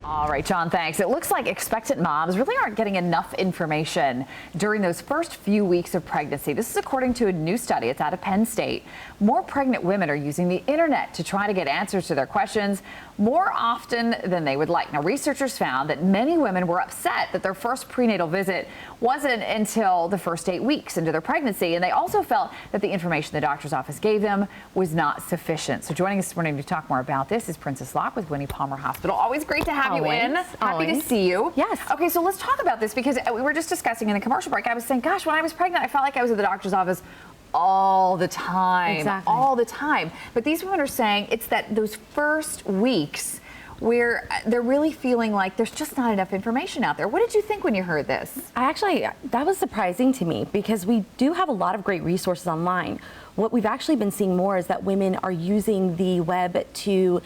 All right, John, thanks. It looks like expectant moms really aren't getting enough information during those first few weeks of pregnancy. This is according to a new study. It's out of Penn State. More pregnant women are using the internet to try to get answers to their questions more often than they would like. Now, researchers found that many women were upset that their first prenatal visit wasn't until the first 8 weeks into their pregnancy, and they also felt that the information the doctor's office gave them was not sufficient. So joining us this morning to talk more about this is Princess Locke with Winnie Palmer Hospital. Always great to have you in. Happy to see you. Yes. Okay, so let's talk about this because we were just discussing in the commercial break. I was saying, gosh, when I was pregnant, I felt like I was at the doctor's office all the time. Exactly. All the time. But these women are saying it's that those first weeks where they're really feeling like there's just not enough information out there. What did you think when you heard this? That was surprising to me because we do have a lot of great resources online. What we've actually been seeing more is that women are using the web to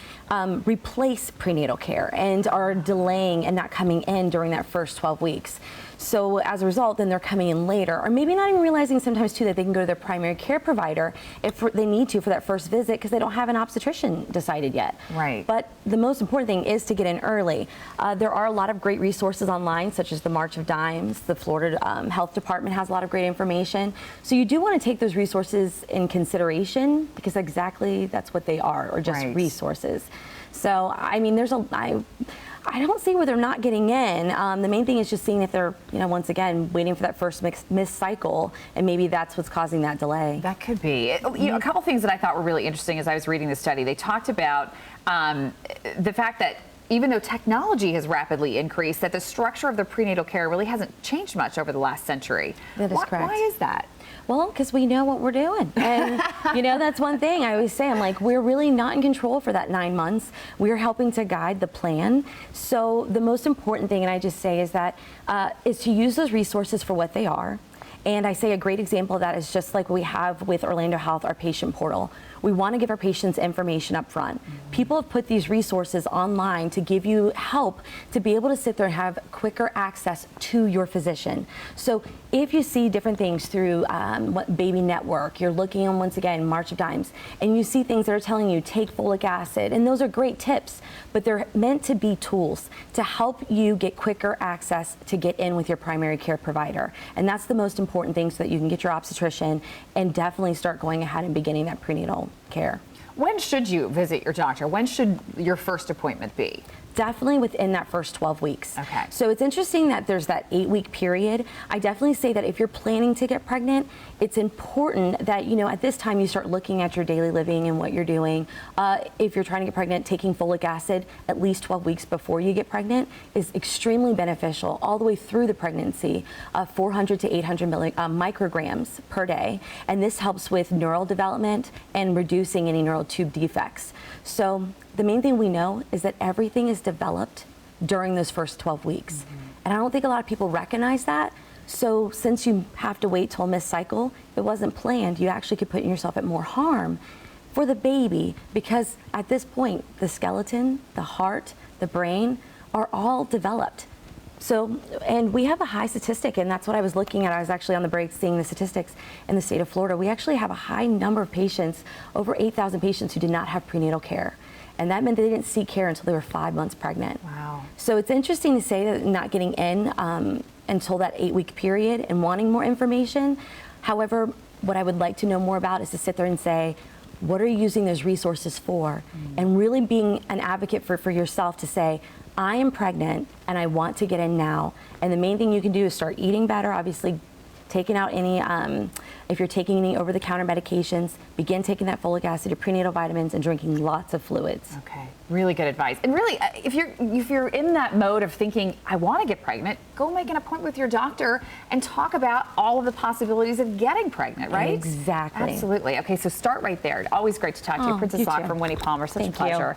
replace prenatal care and are delaying and not coming in during that first 12 weeks. So as a result, then they're coming in later, or maybe not even realizing sometimes too that they can go to their primary care provider if they need to for that first visit because they don't have an obstetrician decided yet. Right. But the most important thing is to get in early. There are a lot of great resources online, such as the March of Dimes. The Florida Health Department has a lot of great information. So you do want to take those resources in consideration because exactly that's what they are, or just resources. So I mean, I don't see where they're not getting in. The main thing is just seeing if they're, once again, waiting for that first missed cycle, and maybe that's what's causing that delay. That could be. A couple things that I thought were really interesting as I was reading the study. They talked about the fact that even though technology has rapidly increased, that the structure of the prenatal care really hasn't changed much over the last century. That is correct. Why is that? Well, because we know what we're doing. And, that's one thing I always say. I'm like, we're really not in control for that 9 months. We're helping to guide the plan. So the most important thing, and I just say, is that is to use those resources for what they are. And I say a great example of that is just like we have with Orlando Health, our patient portal. We want to give our patients information up front. People have put these resources online to give you help to be able to sit there and have quicker access to your physician. So if you see different things through Baby Network, you're looking on, once again, March of Dimes, and you see things that are telling you take folic acid, and those are great tips, but they're meant to be tools to help you get quicker access to get in with your primary care provider. And that's the most important thing so that you can get your obstetrician and definitely start going ahead and beginning that prenatal care. When should you visit your doctor? When should your first appointment be? Definitely within that first 12 weeks. Okay. So it's interesting that there's that 8-week period. I definitely say that if you're planning to get pregnant, it's important that, at this time you start looking at your daily living and what you're doing. If you're trying to get pregnant, taking folic acid at least 12 weeks before you get pregnant is extremely beneficial all the way through the pregnancy, 400 to 800 micrograms per day. And this helps with neural development and reducing any neural tube defects. So the main thing we know is that everything is developed during those first 12 weeks. And I don't think a lot of people recognize that. So since you have to wait till a missed cycle, it wasn't planned, you actually could put yourself at more harm for the baby because at this point, the skeleton, the heart, the brain are all developed. So, and we have a high statistic, and that's what I was looking at. I was actually on the break seeing the statistics in the state of Florida. We actually have a high number of patients, over 8,000 patients who did not have prenatal care. And that meant they didn't seek care until they were 5 months pregnant. Wow. So it's interesting to say that not getting in until that 8-week period and wanting more information. However, what I would like to know more about is to sit there and say, what are you using those resources for? And really being an advocate for yourself to say, I am pregnant and I want to get in now. And the main thing you can do is start eating better, obviously taking out any, if you're taking any over-the-counter medications, begin taking that folic acid, your prenatal vitamins, and drinking lots of fluids. Okay, really good advice. And really, if you're in that mode of thinking, I want to get pregnant, go make an appointment with your doctor and talk about all of the possibilities of getting pregnant, right? Exactly. Absolutely. Okay, so start right there. Always great to talk to you. Princess Locke from Winnie Palmer, such a pleasure.